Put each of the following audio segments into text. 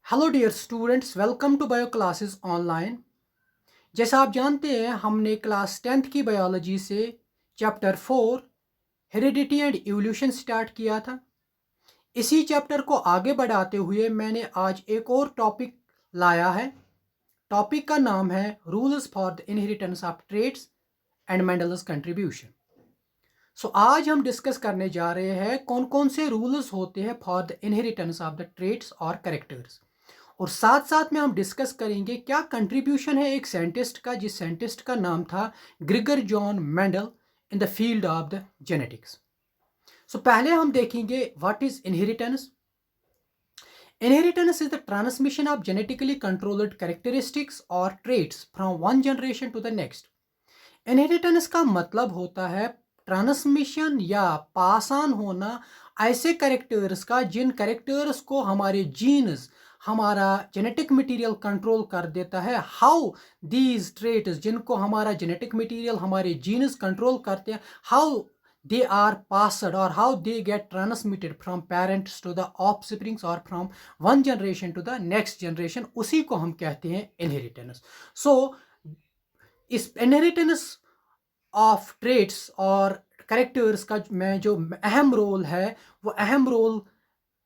Hello dear students, welcome to bio classes online. जैसा आप जानते हैं, हमने क्लास 10th की बायोलॉजी से chapter 4 heredity and evolution start किया था। इसी चैप्टर को आगे बढ़ाते हुए मैंने आज एक और टॉपिक लाया है। टॉपिक का नाम है rules for the inheritance of traits and Mendel's contribution. आज हम डिस्कस करने जा रहे हैं कौन कौन से रूल्स होते हैं for the inheritance of the traits और कैरेक्टर्स, और साथ साथ में हम डिस्कस करेंगे क्या कंट्रीब्यूशन है एक साइंटिस्ट का, जिस साइंटिस्ट का नाम था Gregor John Mendel in the field of the genetics. पहले हम देखेंगे what is inheritance. Inheritance is the transmission of genetically controlled characteristics और traits from one generation to the next. Inheritance का मतलब होता है ट्रांसमिशन या पास ऑन होना ऐसे कैरेक्टर्स का जिन कैरेक्टर्स को हमारे जीन्स, हमारा जेनेटिक मटेरियल कंट्रोल कर देता है। हाउ दीज ट्रेट्स, जिनको हमारा जेनेटिक मटेरियल, हमारे जीन्स कंट्रोल करते हैं, हाउ दे आर पासड और how they get transmitted from parents to the offsprings और from one generation to the next generation, उसी को हम कहते हैं इनहेरिटेंस। सो इस इनहेरिटेंस ऑफ ट्रेट्स और करेक्टर्स का में जो अहम रोल है, वो अहम रोल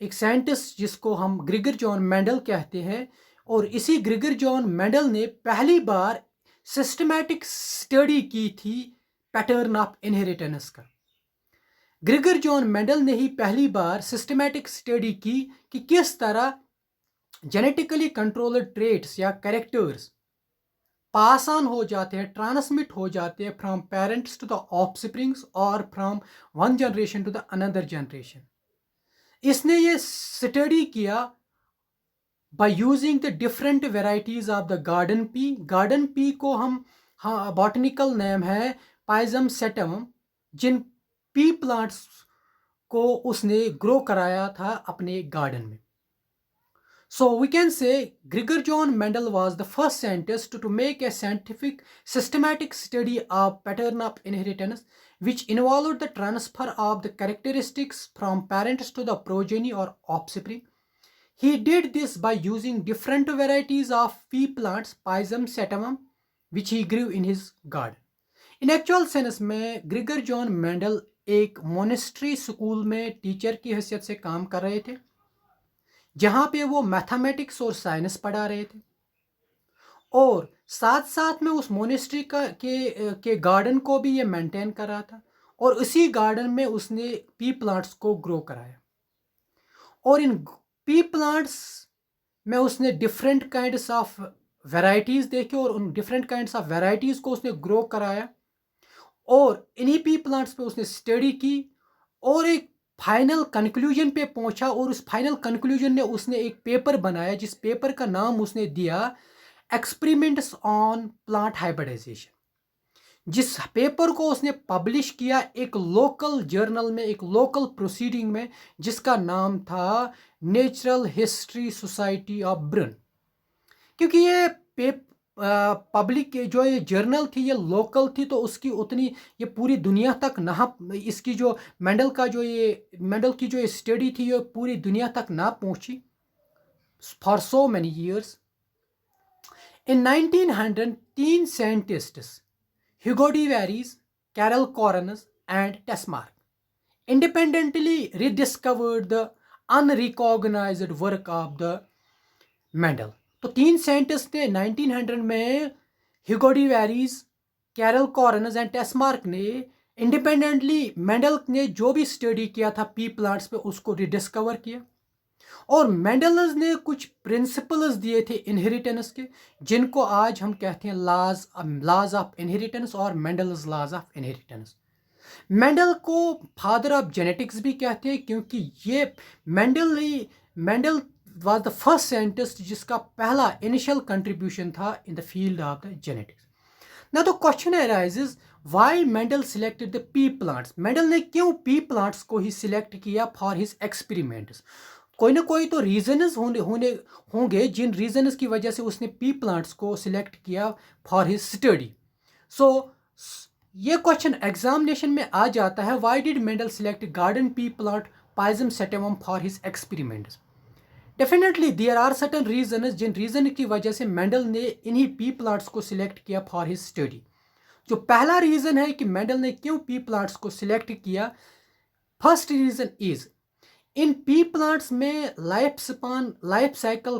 एक साइंटिस्ट जिसको हम ग्रिगर जॉन मेंडल कहते हैं, और इसी ग्रिगर जॉन मेंडल ने पहली बार सिस्टमैटिक स्टडी की थी पैटर्न ऑफ इनहेरिटेंस का। ग्रिगर जॉन मेंडल ने ही पहली बार सिस्टमैटिक स्टडी की कि किस तरह जेनेटिकली कंट्रोल्ड ट्रेट्स या कैरेक्टर्स पास ऑन हो जाते हैं, ट्रांसमिट हो जाते हैं from parents to the offsprings और from one generation to the another generation. इसने ये स्टडी किया by using the different varieties of the garden pea. Garden pea को हम, हाँ, बॉटनिकल नेम है पाइजम सेटम, जिन पी प्लांट्स को उसने ग्रो कराया था अपने गार्डन में। So we can say Gregor John Mendel was the first scientist to make a scientific systematic study of pattern of inheritance, which involved the transfer of the characteristics from parents to the progeny or offspring. He did this by using different varieties of pea plants, Pisum sativum, which he grew in his garden. In actual sense में ग्रिगर John Mendel एक monastery school में teacher की हैसियत से काम कर रहे थे, जहां पे वो मैथमेटिक्स और साइंस पढ़ा रहे थे, और साथ साथ में उस मोनेस्ट्री के गार्डन को भी ये मेंटेन कर रहा था, और उसी गार्डन में उसने पी प्लांट्स को ग्रो कराया। और इन पी प्लांट्स में उसने डिफरेंट काइंड्स ऑफ वैरायटीज देखे, और उन डिफरेंट काइंड्स ऑफ वैरायटीज को उसने ग्रो कराया, और इन्हीं पी प्लांट्स पे उसने स्टडी की और एक फाइनल कंक्लूजन पे पहुंचा। और उस फाइनल कंक्लूजन ने उसने एक पेपर बनाया, जिस पेपर का नाम उसने दिया एक्सपेरिमेंट्स ऑन प्लांट हाइब्रिडाइजेशन। जिस पेपर को उसने पब्लिश किया एक लोकल जर्नल में, एक लोकल प्रोसीडिंग में, जिसका नाम था नेचुरल हिस्ट्री सोसाइटी ऑफ ब्रुन। क्योंकि ये पब्लिक जो ये जर्नल थी ये लोकल थी, तो उसकी उतनी ये पूरी दुनिया तक ना, इसकी जो मेंडल की जो ये स्टडी थी ये पूरी दुनिया तक ना पहुंची for so many years. In 1900 तीन scientists Hugo de Vries, Carl Correns and Tschermak independently rediscovered the unrecognised work of the Mendel. तो तीन साइंटिस्ट ने 1900 में Hugo de Vries, Carl Correns and Tschermak ने इंडिपेंडेंटली मेंडल ने जो भी study किया था पी प्लांट्स पे उसको रिडिस्कवर किया, और मेंडल्स ने कुछ प्रिंसिपल्स दिए थे इनहेरिटेंस के, जिनको आज हम कहते हैं लॉज ऑफ इनहेरिटेंस और Mendel's laws of inheritance. Mendel को फादर ऑफ जेनेटिक्स भी कहते हैं, क्योंकि ये Mendel was the first scientist जिसका पहला initial contribution था in the field of the genetics. Now the question arises, why Mendel selected the pea plants? Mendel ने क्यों pea plants को ही select किया for his experiments? कोई ना कोई तो reasons होंगे जिन reasons की वजह से उसने pea plants को select किया for his study. So ये question examination में आ जाता है, why did Mendel select garden pea plant Pisum sativum for his experiments? Definitely there are certain reason, जिन रीजन की वजह से मेंडल ने इन्हीं पी प्लांट्स को सिलेक्ट किया फॉर हिज स्टडी। जो पहला रीजन है कि मेंडल ने क्यों पी प्लांट्स को सिलेक्ट किया, first reason is in pea plants में लाइफ साइकिल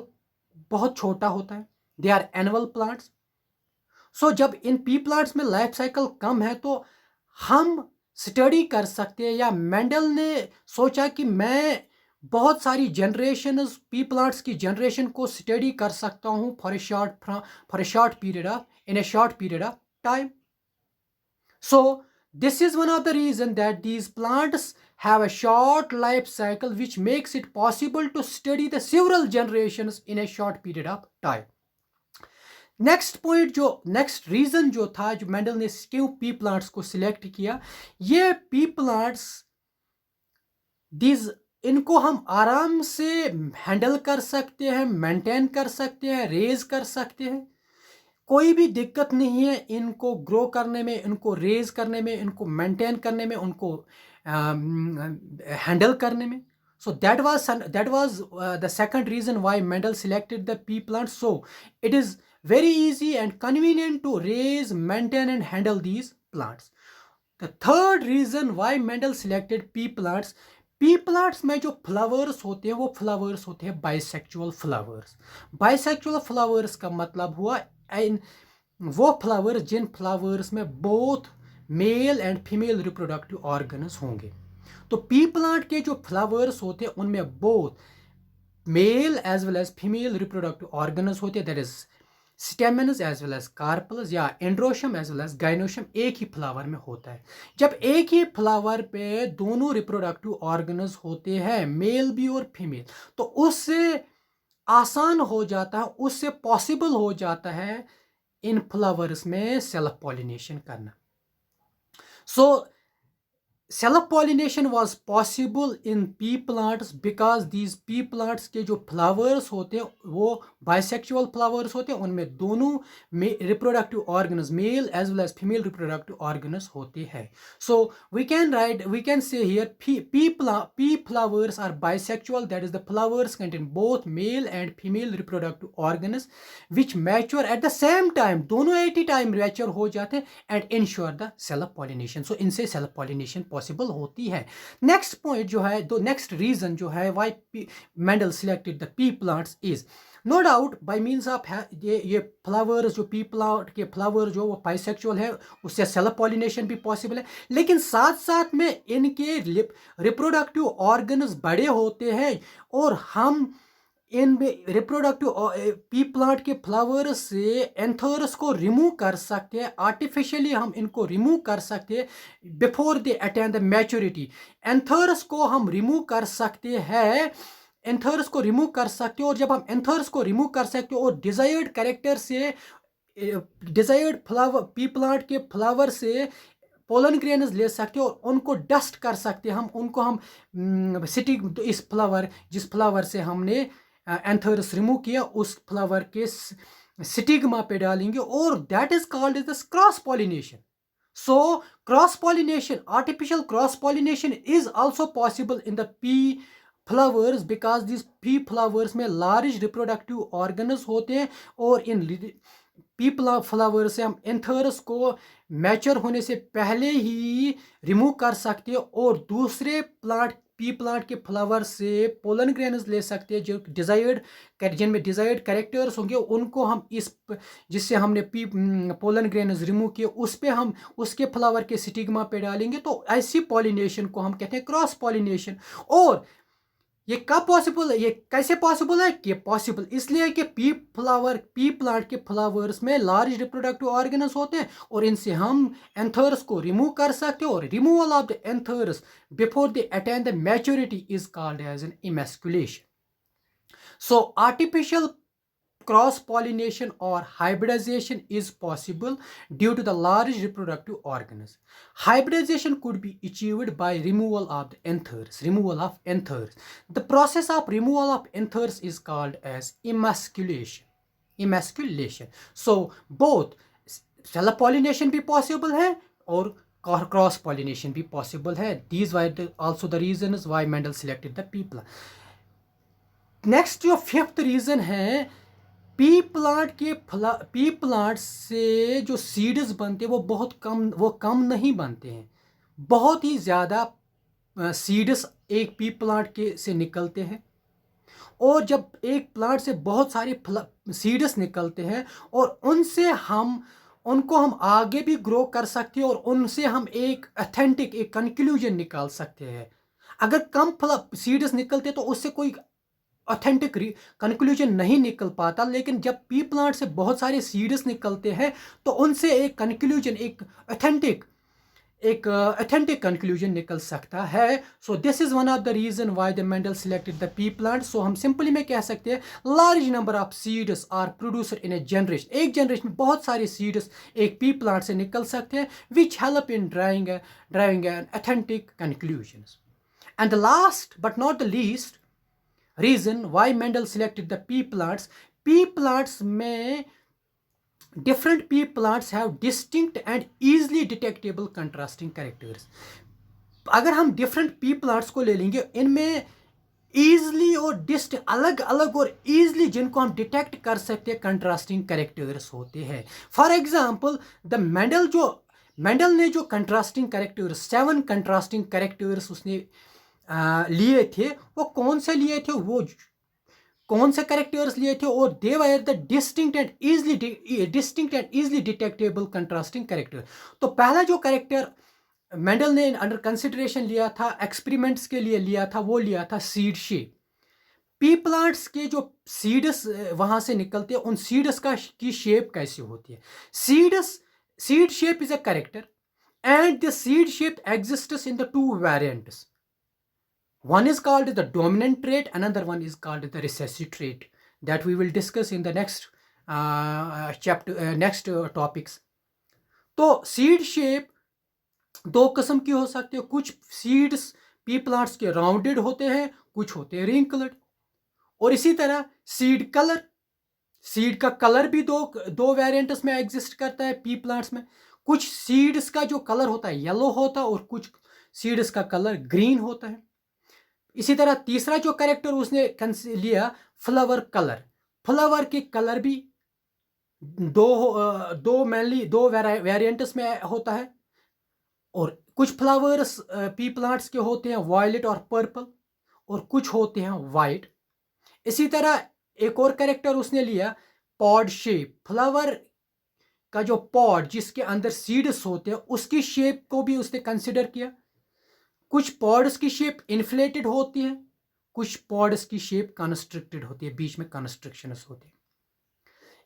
बहुत छोटा होता है, they are annual plants. So जब इन पी प्लांट्स में लाइफ साइकिल कम है तो हम स्टडी कर सकते हैं, या मेंडल ने सोचा कि मैं बहुत सारी जनरेशन पी प्लांट्स की जनरेशन को स्टडी कर सकता हूँ for a short period of in A short period of time. So this is one of the reason that these plants have a short life cycle, which makes it possible to study the several generations in a short period of time. Next point, जो next reason जो था, जो Mendel ने क्यों pea plants को select किया, ये P plants these इनको हम आराम से हैंडल कर सकते हैं, मेंटेन कर सकते हैं, रेज कर सकते हैं, कोई भी दिक्कत नहीं है इनको ग्रो करने में, इनको रेज करने में, इनको मेंटेन करने में, उनको हैंडल करने में। So that was the second reason why Mendel selected the pea plant. So it is very easy and convenient to raise, maintain and handle these plants. The third reason why Mendel selected pea plants, P plants में जो flowers होते हैं वो flowers होते हैं bisexual flowers. Bisexual flowers का मतलब हुआ वो फ्लावर्स जिन फ्लावर्स में both male and female reproductive organs होंगे। तो पी प्लांट के जो फ्लावर्स होते हैं उनमें both male as well as female reproductive organs होते हैं, that is stamens as well as carpels या androecium as well as gynoecium एक ही फ्लावर में होता है। जब एक ही फ्लावर पे दोनों रिप्रोडक्टिव ऑर्गन्स होते हैं, मेल भी और फीमेल, तो उससे आसान हो जाता है, उससे पॉसिबल हो जाता है इन फ्लावर्स में सेल्फ पॉलिनेशन करना। So self pollination was possible in pea plants because these P plants के जो फ्लावर्स होते हैं वो बाइसेक्चुअल फ्लावर्स होते हैं, उनमें दोनों reproductive organs male as well as female reproductive organs होते हैं। So we can say here pea flowers are bisexual, that is the flowers contain both male and female reproductive organs which mature at the same time, दोनों एट ही time mature हो जाते हैं and ensure the self pollination. So इनसे self pollination possible होती है। Next point जो है, नेक्स्ट रीजन जो है why Mendel selected the pea plants is no doubt by means of ये फ्लावर्स, जो पी प्लांट के फ्लावर जो वो बाइसेक्सुअल है, उससे सेल्फ पॉलिनेशन भी पॉसिबल है, लेकिन साथ साथ में इनके रिप्रोडक्टिव ऑर्गन्स बड़े होते हैं और हम इन रिप्रोडक्टिव पी प्लांट के फ्लावर से एंथर्स को रिमूव कर सकते हैं, आर्टिफिशियली हम इनको रिमूव कर सकते हैं before they attain the maturity. Anthers को हम रिमूव कर सकते हैं, एंथर्स को रिमूव कर सकते हो, और जब हम एंथर्स को रिमूव कर सकते हो और डिजायर्ड कैरेक्टर से, डिजायर्ड फ्लावर पी प्लांट के फ्लावर से पोलन ग्रेन्स ले सकते हो और उनको डस्ट कर सकते हैं, हम उनको हम सिटिंग इस फ्लावर, जिस फ्लावर से हमने एंथर्स रिमूव किया उस फ्लावर के स्टिग्मा पे डालेंगे और that is called is the cross pollination. So cross pollination, artificial cross pollination is also possible in the P flowers because this P flowers में लार्ज रिप्रोडक्टिव ऑर्गन्स होते हैं और इन पी फ्लावर से हम anthers को mature होने से पहले ही रिमूव कर सकते हैं और दूसरे प्लांट पी प्लांट के फ्लावर से पोलन ग्रेन्स ले सकते हैं जो डिजायर्ड, जिनमें डिजायर्ड कैरेक्टर्स होंगे उनको हम इस, जिससे हमने पी पोलन ग्रेन्स रिमूव किए उस पे हम उसके फ्लावर के स्टिग्मा पे डालेंगे, तो ऐसी पॉलिनेशन को हम कहते हैं क्रॉस पॉलिनेशन। और ये कब पॉसिबल है, ये कैसे पॉसिबल है, कि पॉसिबल इसलिए कि पी प्लांट के फ्लावर्स में लार्ज रिप्रोडक्टिव ऑर्गन्स होते हैं और इनसे हम एंथर्स को रिमूव कर सकते हैं और removal of the anthers before they attain the maturity is called as an emasculation. So artificial cross pollination or hybridization is possible due to the large reproductive organs. Hybridization could be achieved by removal of the anthers. The process of removal of anthers is called as emasculation. So both self pollination भी possible है और cross pollination भी possible है. These were also the reasons why Mendel selected the pea plant. Next जो fifth reason है, P plant से जो seeds बनते हैं वो कम नहीं बनते हैं, बहुत ही ज़्यादा सीड्स एक पी प्लांट के से निकलते हैं। और जब एक प्लांट से बहुत सारे सीड्स निकलते हैं और उनको हम आगे भी ग्रो कर सकते हैं और उनसे हम एक अथेंटिक एक कंक्लूजन निकाल सकते हैं। अगर कम सीड्स निकलते तो उससे कोई ऑथेंटिक कंक्लूजन नहीं निकल पाता, लेकिन जब पी प्लांट से बहुत सारे सीड्स निकलते हैं तो उनसे एक कंक्लूजन एक अथेंटिक कंक्लूजन निकल सकता है। So this is one of the reason why the Mendel selected the pea plant. So हम सिंपली में कह सकते हैं large number of seeds are producer in a generation, एक जनरेशन में बहुत सारे सीड्स एक पी प्लांट से निकल सकते हैं, which help in driving an authentic conclusion. And the last but not the least reason why Mendel selected the pea plants में different pea plants have distinct and easily detectable contrasting characters। अगर हम different pea plants को ले लेंगे, इनमें easily और अलग अलग और easily जिनको हम डिटेक्ट कर सकते हैं contrasting characters होते हैं। फॉर एग्जाम्पल मेंडल ने जो contrasting characters 7 contrasting characters उसने लिए थे, वो कौन से लिए थे, वो कौन से कैरेक्टर्स लिए थे, और they were the distinct and easily detectable contrasting character. तो पहला जो कैरेक्टर मेंडल ने अंडर कंसिडरेशन लिया था, एक्सपेरिमेंट्स के लिए लिया था, वो लिया था सीड शेप। पी प्लांट्स के जो सीड्स वहां से निकलते हैं, उन सीड्स की शेप कैसी होती है। Seed shape is a character and the seed shape exists in the 2 variants. One is called the dominant trait, another one is called the recessive trait, that we will discuss in the next topics। तो seed shape 2 किस्म की हो सकती है। कुछ seeds P plants के rounded होते हैं, कुछ होते हैं रिंकल्ड। और इसी तरह सीड का कलर भी दो वेरिएंट्स में एग्जिस्ट करता है पी प्लांट्स में। कुछ सीड्स का जो कलर होता है येलो होता है और कुछ सीड्स का कलर ग्रीन होता है। इसी तरह तीसरा जो कैरेक्टर उसने लिया फ्लावर के कलर भी दो वेरिएंट्स में होता है। और कुछ फ्लावर्स पी प्लांट्स के होते हैं वायलेट और पर्पल, और कुछ होते हैं वाइट। इसी तरह एक और कैरेक्टर उसने लिया पॉड शेप। फ्लावर का जो पॉड जिसके अंदर सीड्स होते हैं उसकी शेप को भी उसने कंसिडर किया। कुछ पॉड्स की शेप इन्फ्लेटेड होती है, कुछ पॉड्स की शेप कंस्ट्रिक्टेड होती है, बीच में कंस्ट्रक्शंस होते हैं।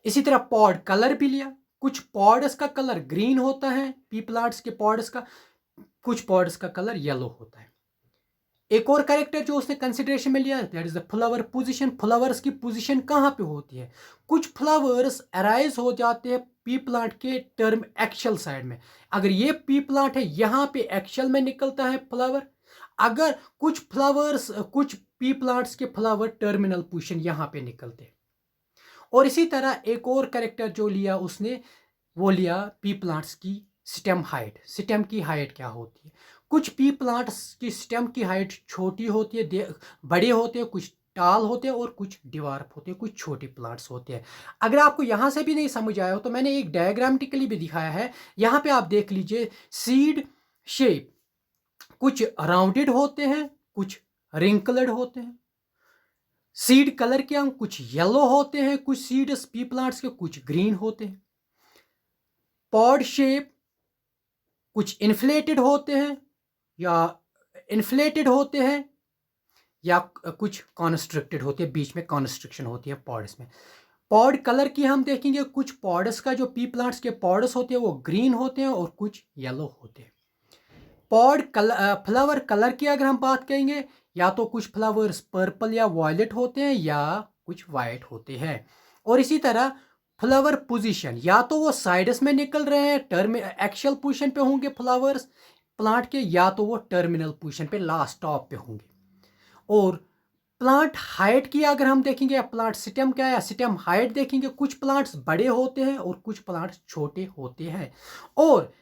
इसी तरह पॉड कलर भी लिया। कुछ पॉड्स का कलर ग्रीन होता है पी प्लांट्स के पॉड्स का, कुछ पॉड्स का कलर येलो होता है। एक और कैरेक्टर जो उसने कंसिडरेशन में लिया that is the flower position. Flowers की पोजीशन कहाँ पे होती है। कुछ फ्लावर्स अराइज हो जाते हैं पी प्लांट के टर्म एक्शल साइड में। अगर ये पी प्लांट है यहाँ पे एक्शल में निकलता है फ्लावर। अगर कुछ पी प्लांट्स के फ्लावर टर्मिनल पोजीशन यहाँ पे निकलते हैं। और इसी तरह एक और कैरेक्टर जो लिया उसने, वो लिया पी प्लांट्स की स्टेम हाइट। स्टेम की हाइट क्या होती है। कुछ पी प्लांट्स की स्टेम की हाइट छोटी होती है, बड़े होते हैं, कुछ टाल होते हैं और कुछ डिवार्फ होते हैं, कुछ छोटे प्लांट्स होते हैं। अगर आपको यहाँ से भी नहीं समझ आया हो तो मैंने एक डायग्रामेटिकली भी दिखाया है। यहाँ पे आप देख लीजिए सीड शेप कुछ राउंडेड होते हैं, कुछ रिंकल्ड होते हैं। सीड कलर के हम कुछ येलो होते हैं, कुछ सीड्स पी प्लांट्स के कुछ ग्रीन होते हैं। पॉड शेप कुछ इन्फ्लेटेड होते हैं या कुछ कॉन्स्ट्रिक्टेड होते हैं, बीच में कॉन्स्ट्रिक्शन होती है पॉड्स में। पॉड कलर की हम देखेंगे, कुछ पॉड्स का जो पी प्लांट्स के पॉड्स होते हैं वो ग्रीन होते हैं और कुछ येलो होते हैं। फ्लावर कलर की अगर हम बात करेंगे, या तो कुछ फ्लावर्स पर्पल या वायलेट होते हैं या कुछ वाइट होते हैं। और इसी तरह फ्लावर पोजीशन, या तो वो साइड्स में निकल रहे हैं एक्शल पोजीशन पे होंगे फ्लावर्स प्लांट के, या तो वो टर्मिनल पोजीशन पे लास्ट टॉप पे होंगे। और प्लांट हाइट की अगर हम देखेंगे, या प्लांट स्टेम क्या है, स्टेम हाइट देखेंगे, कुछ प्लांट्स बड़े होते हैं और कुछ प्लांट्स छोटे होते हैं। और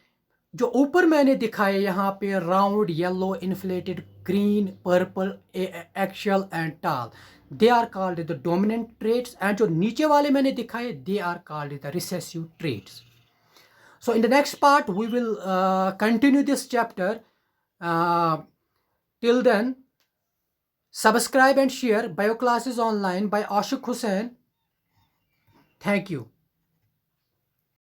जो ऊपर मैंने दिखाए यहाँ पे round yellow inflated green purple axial and tall, they are called the dominant traits, and जो नीचे वाले मैंने दिखाए they are called the recessive traits. So in the next part we will continue this chapter. uh, Till then, subscribe and share Bio Classes Online by Ashok Hussain. Thank you.